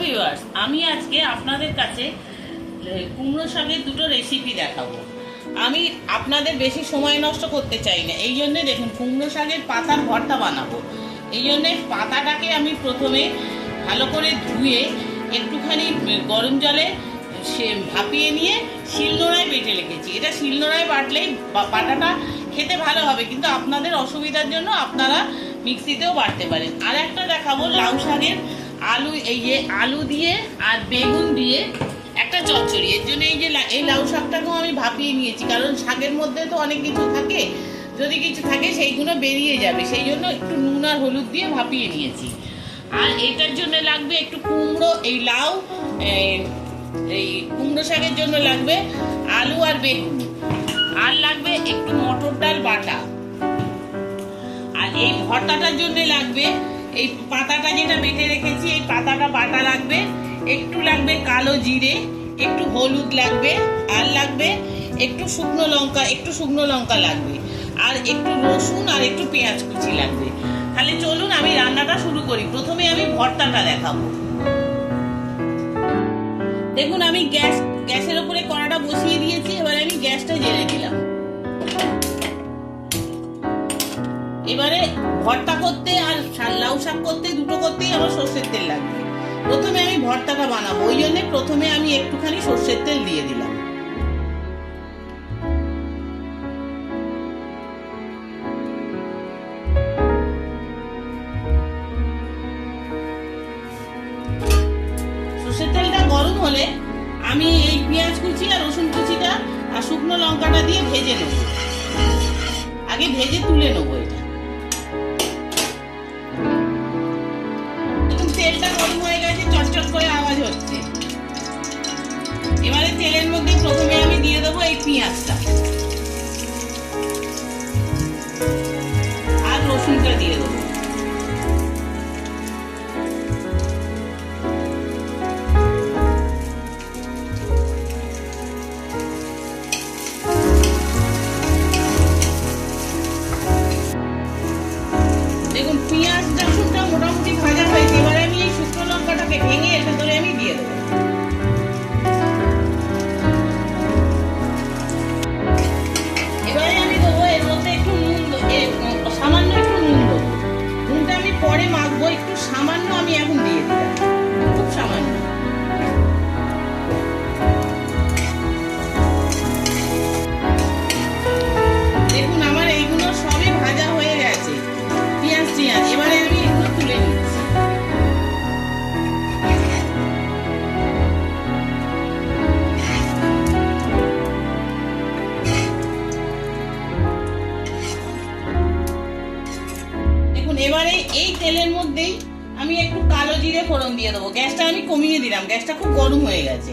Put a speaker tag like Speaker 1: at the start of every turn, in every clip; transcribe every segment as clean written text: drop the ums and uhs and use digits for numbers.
Speaker 1: Viewers, আমি আজকে আপনাদের কাছে কুমড়ো শাকের দুটো রেসিপি দেখাবো। আমি আপনাদের বেশি সময় নষ্ট করতে চাই না, এই জন্যে দেখুন কুমড়ো শাকের পাতার ভর্তা বানাবো। এই জন্যে পাতাটাকে আমি প্রথমে ভালো করে ধুয়ে একটুখানি গরম জলে ভাপিয়ে নিয়ে শিলনোড়ায় বেটে রেখেছি। এটা শিলনোড়ায় বাটলেই পাতাটা খেতে ভালো হবে, কিন্তু আপনাদের অসুবিধার জন্য আপনারা মিক্সিতেও বাটতে পারেন। আর একটা দেখাবো লাউ শাকের আলু দিয়ে আর বেগুন দিয়ে একটা চচ্চড়ি। এর জন্য এই লাউ শাকটাকেও আমি ভাপিয়ে নিয়েছি, কারণ শাকের মধ্যে তো অনেক কিছু থাকে, যদি কিছু থাকে সেইগুলো বেরিয়ে যাবে, সেই জন্য একটু নুন আর হলুদ দিয়ে ভাপিয়ে নিয়েছি। আর এটার জন্য লাগবে একটু কুমড়ো, এই কুমড়ো শাকের জন্য লাগবে আলু আর বেগুন, আর লাগবে একটু মটর ডাল বাটা। আর এই ভর্তাটার জন্য লাগবে এই পাতাটা যেটা বেটে রেখেছি, এই পাতাটা বাটা লাগবে, একটু লাগবে কালো জিরে, একটু হলুদ লাগবে, আর লাগবে একটু শুকনো লঙ্কা লাগবে, আর একটু রসুন আর একটু পেঁয়াজ কুচি লাগবে। তাহলে চলুন আমি রান্নাটা শুরু করি। প্রথমে আমি ভর্তাটা দেখাবো। দেখুন আমি গ্যাসের উপরে কড়াটা বসিয়ে দিয়েছি। এবারে আমি গ্যাসটা জ্বেলে দিলাম। এবারে ভর্তা করতে আর লাউ শাক করতে দুটো করতেই আমার সর্ষের তেল লাগবে। প্রথমে আমি ভর্তাটা বানাবো, ওই জন্য প্রথমে আমি একটুখানি সর্ষের তেল দিয়ে দিলাম। সর্ষের তেলটা গরম হলে আমি এই পেঁয়াজ কুচি আর রসুন কুচিটা আর শুকনো লঙ্কাটা দিয়ে ভেজে নেব। আগে ভেজে তুলে নেবো। এটা তেলটা গরম হয়ে গেছে, চটচট করে আওয়াজ হচ্ছে। এবারে তেলের মধ্যে প্রথমে আমি দিয়ে দেবো এই পেঁয়াজটা আর রসুনটা দিয়ে দেবো। দেখুন পেঁয়াজ রসুনটা মোটামুটি ভাজা হয়েছে। এবারে আমি এই শুকনো লঙ্কাটাকে ভেঙে এর ভেতরে আমি দিয়ে দেবো। এবারে আমি দেবো এর মধ্যে একটু সামান্য একটু নুন দেবো। নুনটা আমি পরে মাখবো, একটু সামান্য আমি এখন দিয়ে দিলাম, খুব সামান্য। দেখুন আমার এইগুলো সবই ভাজা হয়ে গেছে, পেঁয়াজ। এবারে আমি এগুলো তুলে নিচ্ছি। দেখুন এবারে এই তেলের মধ্যেই আমি একটু কালো জিরে ফোড়ন দিয়ে দেবো। গ্যাসটা আমি কমিয়ে দিলাম, গ্যাসটা খুব গরম হয়ে গেছে।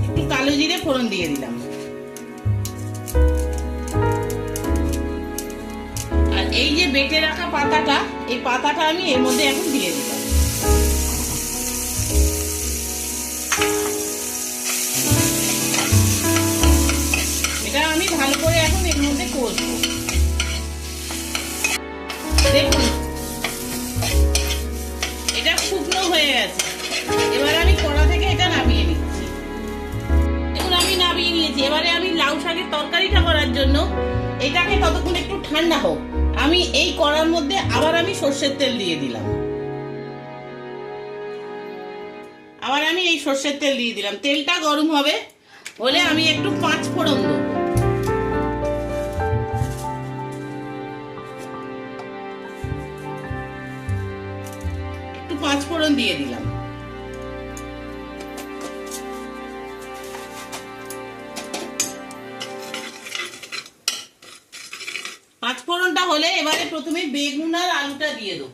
Speaker 1: একটু কালো জিরে ফোড়ন দিয়ে দিলাম। আর এই যে বেটে রাখা পাতাটা, এই পাতাটা আমি এর মধ্যে এখন দিয়ে দিলাম। এটা আমি ভালো করে এখন এর মধ্যে কষবো। দেখুন এটা শুকনো হয়ে গেছে। এবার আমি কড়া থেকে এটা নামিয়ে নিচ্ছি। দেখুন আমি নামিয়ে নিয়েছি। এবারে আমি লাউ শাকের তরকারিটা করার জন্য এটাকে ততক্ষণ একটু ঠান্ডা হোক, আমি এই কড়ার মধ্যে আবার আমি সর্ষের তেল দিয়ে দিলাম। তেলটা গরম হবে হলে আমি একটু 5 ফোড়ন দেবো। একটু 5 ফোড়ন দিয়ে দিলাম। পাঁচফোড়নটা হলে এবারে প্রথমে বেগুন আর আলুটা দিয়ে দেবো।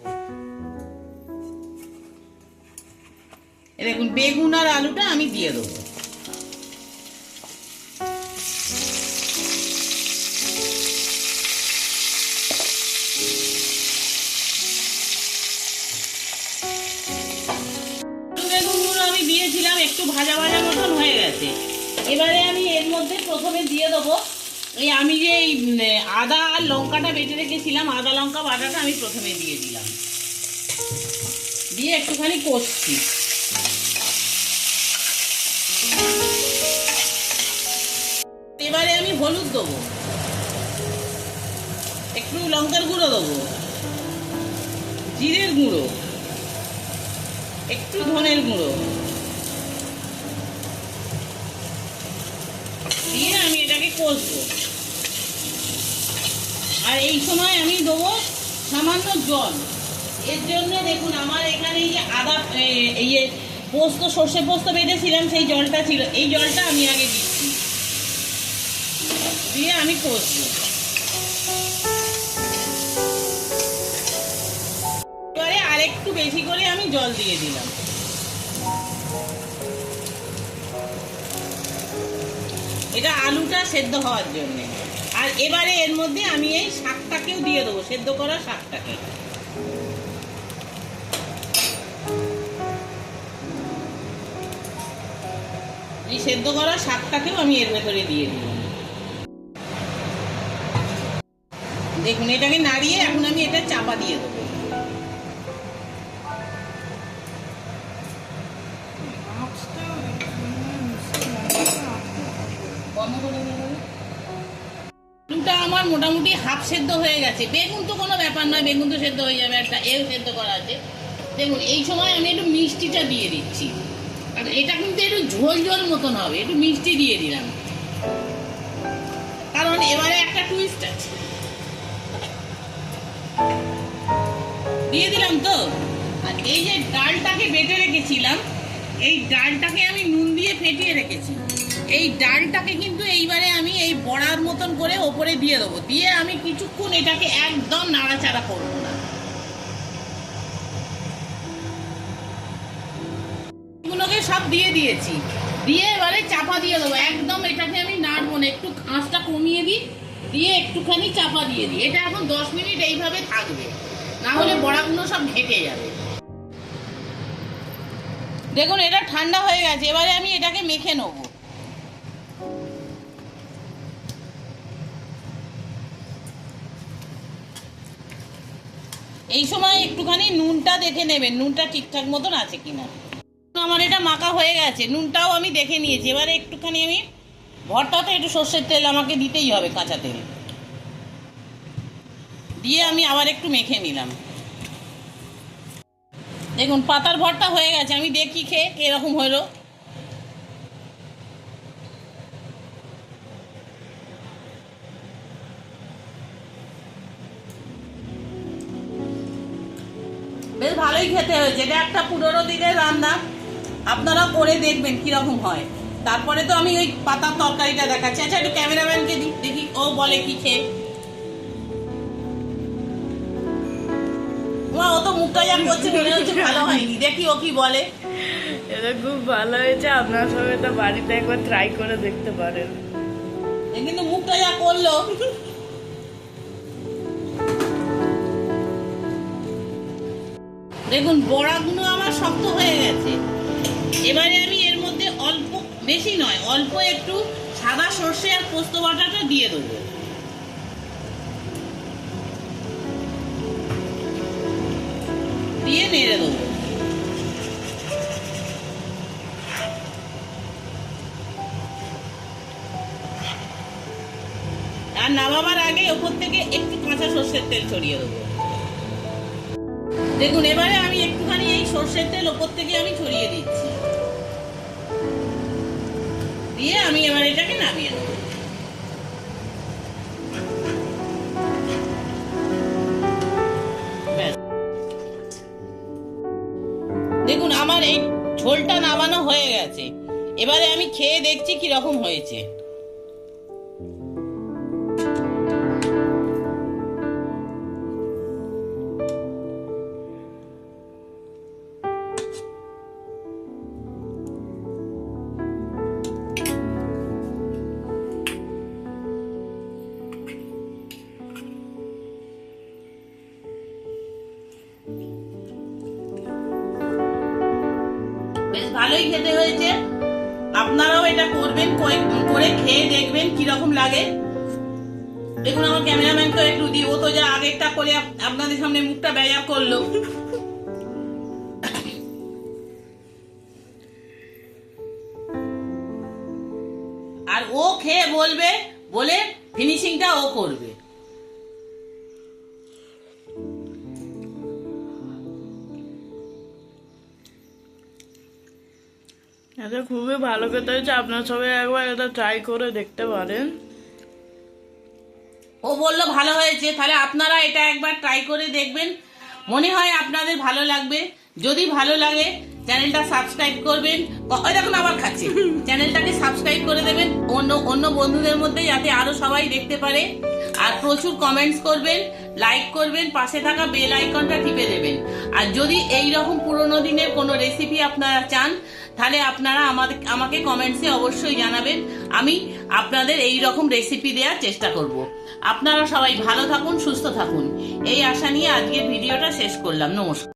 Speaker 1: দেখুন বেগুন আর আলুটা আমি দিয়ে দেবো। বেগুনগুলো আমি দিয়েছিলাম, একটু ভাজা ভাজা মতন হয়ে গেছে। এবারে আমি এর মধ্যে প্রথমে দিয়ে দেবো আমি যে আদা আর লঙ্কাটা বেটে রেখেছিলাম, আদা লঙ্কা বাটাটা আমি প্রথমে দিয়ে দিলাম, দিয়ে একটুখানি কষছি। হলুদ দেবো, একটু লঙ্কার গুঁড়ো দেবো, জিরের গুঁড়ো, একটু ধনের গুঁড়ো দিয়ে আমি এটাকে কষবো। আর এই সময় আমি দেবো সামান্য জল। এর জন্য দেখুন আমার এখানে এই যে আদা এই যে পোস্ত, সর্ষে পোস্ত বেটেছিলাম সেই জলটা ছিল, এই জলটা আমি আগে দিচ্ছি, দিয়ে আমি কষবো। এবারে আর একটু বেশি করে আমি জল দিয়ে দিলাম। এটা আলুটা সেদ্ধ হওয়ার জন্য। আর এবারে এর মধ্যে আমি এই শাকটাকেও দিয়ে দেবো, সেদ্ধ করা শাকটাকে। এই সেদ্ধ করা শাকটাকেও আমি এর ভেতরে দিয়ে দিলাম। দেখুন এটাকে নাড়িয়ে এখন আমি এটা চাপা দিয়ে দেবো। আলুটা আমার মোটামুটি হাফ সেদ্ধ হয়ে গেছে। বেগুন তো কোনো ব্যাপার নয়, বেগুন তো সেদ্ধ হয়ে যাবে, একটা এও সেদ্ধ করা আছে। দেখুন এই সময় আমি একটু মিষ্টিটা দিয়ে দিচ্ছি, আর এটা কিন্তু একটু ঝোল ঝোল মতন হবে, একটু মিষ্টি দিয়ে দিলাম, কারণ এবারে একটা টুইস্ট আছে। দিয়ে দিলাম তো। আর এই যে ডালটাকে বেটে রেখেছিলাম, এই ডালটাকে আমি নুন দিয়ে ফেটিয়ে রেখেছি, এই ডালটাকে কিন্তু এইবারে আমি এই বড়ার মতন করে ওপরে দিয়ে দেবো। দিয়ে আমি কিছুক্ষণ এটাকে একদম নাড়াচাড়া করবো না। এগুলোকে সব দিয়ে দিয়েছি, দিয়ে এবারে চাপা দিয়ে দেবো। একদম এটাকে আমি নাড়বো না, একটু আঁচটা কমিয়ে দিই, দিয়ে একটুখানি চাপা দিয়ে দিই। এটা এখন 10 মিনিট এইভাবে থাকবে, না হলে বড়াগুলো সব ঘেটে যাবে। দেখুন এটা ঠান্ডা হয়ে গেছে, এবারে আমি এটাকে মেখে নেব। এই সময় একটুখানি নুনটা দেখে নেবেন, নুনটা ঠিকঠাক মতন আছে কিনা। আমার এটা মাখা হয়ে গেছে, নুনটাও আমি দেখে নিয়েছি। এবারে একটুখানি আমি ভর্তাতে একটু সর্ষের তেল আমাকে দিতেই হবে, কাঁচা তেল দিয়ে আমি আবার একটু মেখে নিলাম। দেখুন পাতার ভর্তা হয়ে গেছে, আমি দেখি খেয়ে কিরকম হলো। বেশ ভালোই খেতে হয়েছে। এটা একটা 15 দিনের রান্না, আপনারা করে দেখবেন কিরকম হয়। তারপরে তো আমি ওই পাতার তরকারিটা দেখাচ্ছি। আচ্ছা একটু ক্যামেরাম্যানকে দেখি ও বলে কি খেয়ে। ও তো মুখটা যা করছে মনে হচ্ছে ভালো হয়নি, দেখি ও কি বলে।
Speaker 2: এটা খুব ভালো হয়েছে, আপনার সঙ্গে তো বাড়িতে একবার ট্রাই করে দেখতে পারেন।
Speaker 1: কিন্তু মুখটা যা করলো। দেখুন বড়াগুলো আমার শক্ত হয়ে গেছে। এবারে আমি এর মধ্যে অল্প, বেশি নয়, অল্প একটু সাদা সর্ষে আর পোস্ত বাটাটা দিয়ে দেবো। দিয়ে নেড়ে দেবো। আর নামাবার আগে ওপর থেকে একটু কাঁচা সর্ষের তেল ছড়িয়ে দেবো। দেখুন এবারে আমি একটুখানি এই সর্ষের তেল ওপর থেকে আমি ছড়িয়ে দিচ্ছি, দিয়ে আমি এবার এটাকে নামিয়ে নেব। দেখুন আমার এই ঝোলটা নামানো হয়ে গেছে, এবারে আমি খেয়ে দেখছি কিরকম হয়েছে। বেশ ভালোই খেতে হয়েছে, আপনারাও এটা করবেন, করে খেয়ে দেখবেন কিরকম লাগে। দেখুন আমার ক্যামেরাম্যানকে একটু দিই, ও তো যা আগেরটা করে আপনাদের সামনে মুখটা বেজা করলো। আর ও খেয়ে বলবে বলে ফিনিশিংটা ও করবে।
Speaker 2: এটা খুবই ভালো খেতে হয়েছে, আপনার সবাই একবার এটা ট্রাই করে দেখতে পারেন।
Speaker 1: ও বললো ভালো হয়েছে, তাহলে আপনারা এটা একবার ট্রাই করে দেখবেন, মনে হয় আপনাদের ভালো লাগবে। যদি ভালো লাগে চ্যানেলটা সাবস্ক্রাইব করবেন। ওই দেখুন আবার খাচ্ছে। চ্যানেলটাকে সাবস্ক্রাইব করে দেবেন অন্য বন্ধুদের মধ্যে, যাতে আরো সবাই দেখতে পারে। আর প্রচুর কমেন্টস করবেন, লাইক করবেন, পাশে থাকা বেল আইকনটা টিপে দেবেন। আর যদি এই রকম পুরোনো দিনের কোনো রেসিপি আপনারা চান, তাহলে আপনারা আমাকে কমেন্টসে অবশ্যই জানাবেন। আমি আপনাদের এই রকম রেসিপি দেওয়ার চেষ্টা করব। আপনারা সবাই ভালো থাকুন, সুস্থ থাকুন, এই আশা নিয়ে আজকের ভিডিওটা শেষ করলাম। নমস্কার।